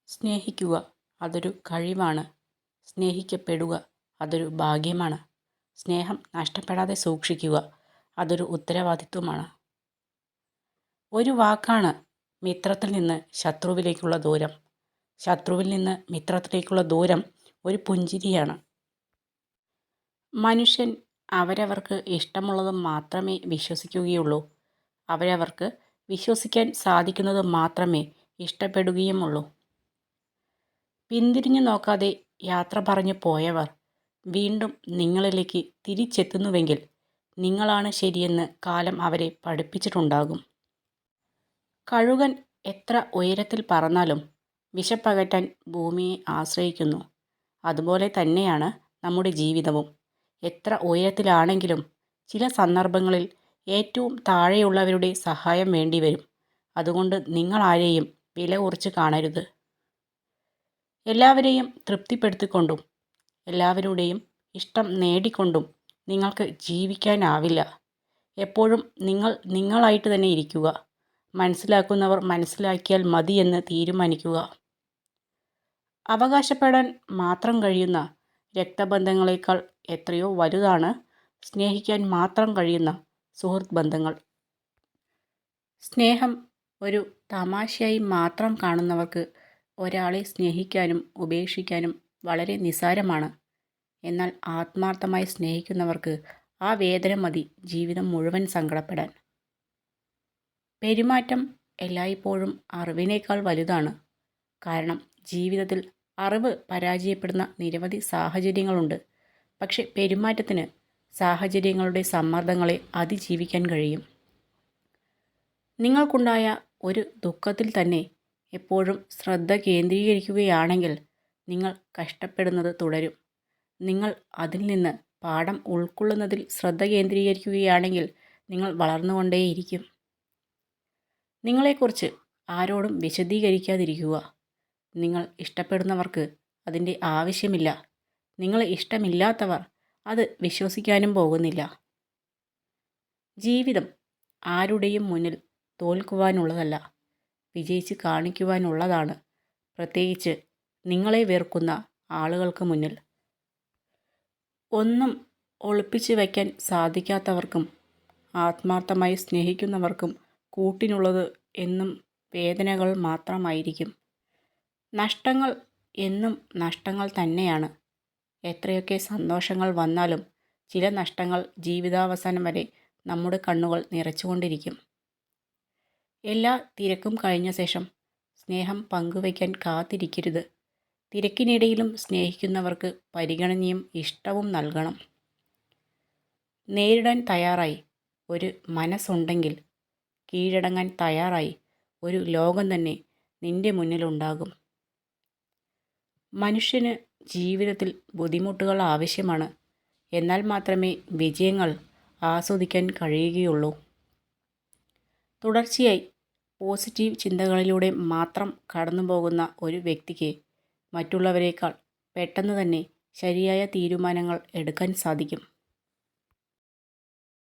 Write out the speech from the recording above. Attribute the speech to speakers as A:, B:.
A: സ്നേഹിക്കുക അതൊരു കഴിവാണ്. സ്നേഹിക്കപ്പെടുക അതൊരു ഭാഗ്യമാണ്. സ്നേഹം നഷ്ടപ്പെടാതെ സൂക്ഷിക്കുക അതൊരു ഉത്തരവാദിത്വമാണ്. ഒരു വാക്കാണ് മിത്രത്തിൽ നിന്ന് ശത്രുവിലേക്കുള്ള ദൂരം. ശത്രുവിൽ നിന്ന് മിത്രത്തിലേക്കുള്ള ദൂരം ഒരു പുഞ്ചിരിയാണ്. മനുഷ്യൻ അവരവർക്ക് ഇഷ്ടമുള്ളത് മാത്രമേ വിശ്വസിക്കുകയുള്ളൂ. അവരവർക്ക് വിശ്വസിക്കാൻ സാധിക്കുന്നത് മാത്രമേ ഇഷ്ടപ്പെടുകയുമുള്ളൂ. പിന്തിരിഞ്ഞു നോക്കാതെ യാത്ര പറഞ്ഞു പോയവർ വീണ്ടും നിങ്ങളിലേക്ക് തിരിച്ചെത്തുന്നുവെങ്കിൽ നിങ്ങളാണ് ശരിയെന്ന് കാലം അവരെ പഠിപ്പിച്ചിട്ടുണ്ടാകും. കഴുകൻ എത്ര ഉയരത്തിൽ പറന്നാലും വിശപ്പകറ്റാൻ ഭൂമിയെ ആശ്രയിക്കുന്നു. അതുപോലെ തന്നെയാണ് നമ്മുടെ ജീവിതവും. എത്ര ഉയരത്തിലാണെങ്കിലും ചില സന്ദർഭങ്ങളിൽ ഏറ്റവും താഴെയുള്ളവരുടെ സഹായം വേണ്ടിവരും. അതുകൊണ്ട് നിങ്ങളാരെയും വില കുറച്ച് കാണരുത്. എല്ലാവരെയും തൃപ്തിപ്പെടുത്തിക്കൊണ്ടും എല്ലാവരുടെയും ഇഷ്ടം നേടിക്കൊണ്ടും നിങ്ങൾക്ക് ജീവിക്കാനാവില്ല. എപ്പോഴും നിങ്ങൾ നിങ്ങളായിട്ട് തന്നെ ഇരിക്കുക. മനസ്സിലാക്കുന്നവർ മനസ്സിലാക്കിയാൽ മതിയെന്ന് തീരുമാനിക്കുക. അവകാശപ്പെടാൻ മാത്രം കഴിയുന്ന രക്തബന്ധങ്ങളെക്കാൾ എത്രയോ വലുതാണ് സ്നേഹിക്കാൻ മാത്രം കഴിയുന്ന സുഹൃത്ത് ബന്ധങ്ങൾ. സ്നേഹം ഒരു തമാശയായി മാത്രം കാണുന്നവർക്ക് ഒരാളെ സ്നേഹിക്കാനും ഉപേക്ഷിക്കാനും വളരെ നിസ്സാരമാണ്. എന്നാൽ ആത്മാർത്ഥമായി സ്നേഹിക്കുന്നവർക്ക് ആ വേദന മതി ജീവിതം മുഴുവൻ സങ്കടപ്പെടാൻ. പെരുമാറ്റം എല്ലായ്പ്പോഴും അറിവിനേക്കാൾ വലുതാണ്. കാരണം ജീവിതത്തിൽ അറിവ് പരാജയപ്പെടുന്ന നിരവധി സാഹചര്യങ്ങളുണ്ട്. പക്ഷെ പെരുമാറ്റത്തിന് സാഹചര്യങ്ങളുടെ സമ്മർദ്ദങ്ങളെ അതിജീവിക്കാൻ കഴിയും. നിങ്ങൾക്കുണ്ടായ ഒരു ദുഃഖത്തിൽ തന്നെ എപ്പോഴും ശ്രദ്ധ കേന്ദ്രീകരിക്കുകയാണെങ്കിൽ നിങ്ങൾ കഷ്ടപ്പെടുന്നത് തുടരും. നിങ്ങൾ അതിൽ നിന്ന് പാഠം ഉൾക്കൊള്ളുന്നതിൽ ശ്രദ്ധ കേന്ദ്രീകരിക്കുകയാണെങ്കിൽ നിങ്ങൾ വളർന്നുകൊണ്ടേയിരിക്കും. നിങ്ങളെക്കുറിച്ച് ആരോടും വിശദീകരിക്കാതിരിക്കുക. നിങ്ങൾ ഇഷ്ടപ്പെടുന്നവർക്ക് അതിൻ്റെ ആവശ്യമില്ല. നിങ്ങളെ ഇഷ്ടമില്ലാത്തവർ അത് വിശ്വസിക്കാനും പോകുന്നില്ല. ജീവിതം ആരുടെയും മുന്നിൽ തോൽക്കുവാനുള്ളതല്ല, വിജയിച്ച് കാണിക്കുവാനുള്ളതാണ്. പ്രത്യേകിച്ച് നിങ്ങളെ വെറുക്കുന്ന ആളുകൾക്ക് മുന്നിൽ. ഒന്നും ഒളിപ്പിച്ച് വയ്ക്കാൻ സാധിക്കാത്തവർക്കും ആത്മാർത്ഥമായി സ്നേഹിക്കുന്നവർക്കും കൂട്ടിനുള്ളത് എന്നും വേദനകൾ മാത്രമായിരിക്കും. നഷ്ടങ്ങൾ എന്നും നഷ്ടങ്ങൾ തന്നെയാണ്. എത്രയൊക്കെ സന്തോഷങ്ങൾ വന്നാലും ചില നഷ്ടങ്ങൾ ജീവിതാവസാനം വരെ നമ്മുടെ കണ്ണുകൾ നിറച്ചുകൊണ്ടിരിക്കും. എല്ലാ തിരക്കും കഴിഞ്ഞ ശേഷം സ്നേഹം പങ്കുവയ്ക്കാൻ കാത്തിരിക്കരുത്. തിരക്കിനിടയിലും സ്നേഹിക്കുന്നവർക്ക് പരിഗണനയും ഇഷ്ടവും നൽകണം. നേരിടാൻ തയ്യാറായി ഒരു മനസ്സുണ്ടെങ്കിൽ കീഴടങ്ങാൻ തയ്യാറായി ഒരു ലോകം തന്നെ നിന്റെ മുന്നിലുണ്ടാകും. മനുഷ്യന് ജീവിതത്തിൽ ബുദ്ധിമുട്ടുകൾ ആവശ്യമാണ്. എന്നാൽ മാത്രമേ വിജയങ്ങൾ ആസ്വദിക്കാൻ കഴിയുകയുള്ളൂ. തുടർച്ചയായി പോസിറ്റീവ് ചിന്തകളിലൂടെ മാത്രം കടന്നു പോകുന്ന ഒരു വ്യക്തിക്ക് മറ്റുള്ളവരെക്കാൾ പെട്ടെന്ന് തന്നെ ശരിയായ തീരുമാനങ്ങൾ എടുക്കാൻ സാധിക്കും.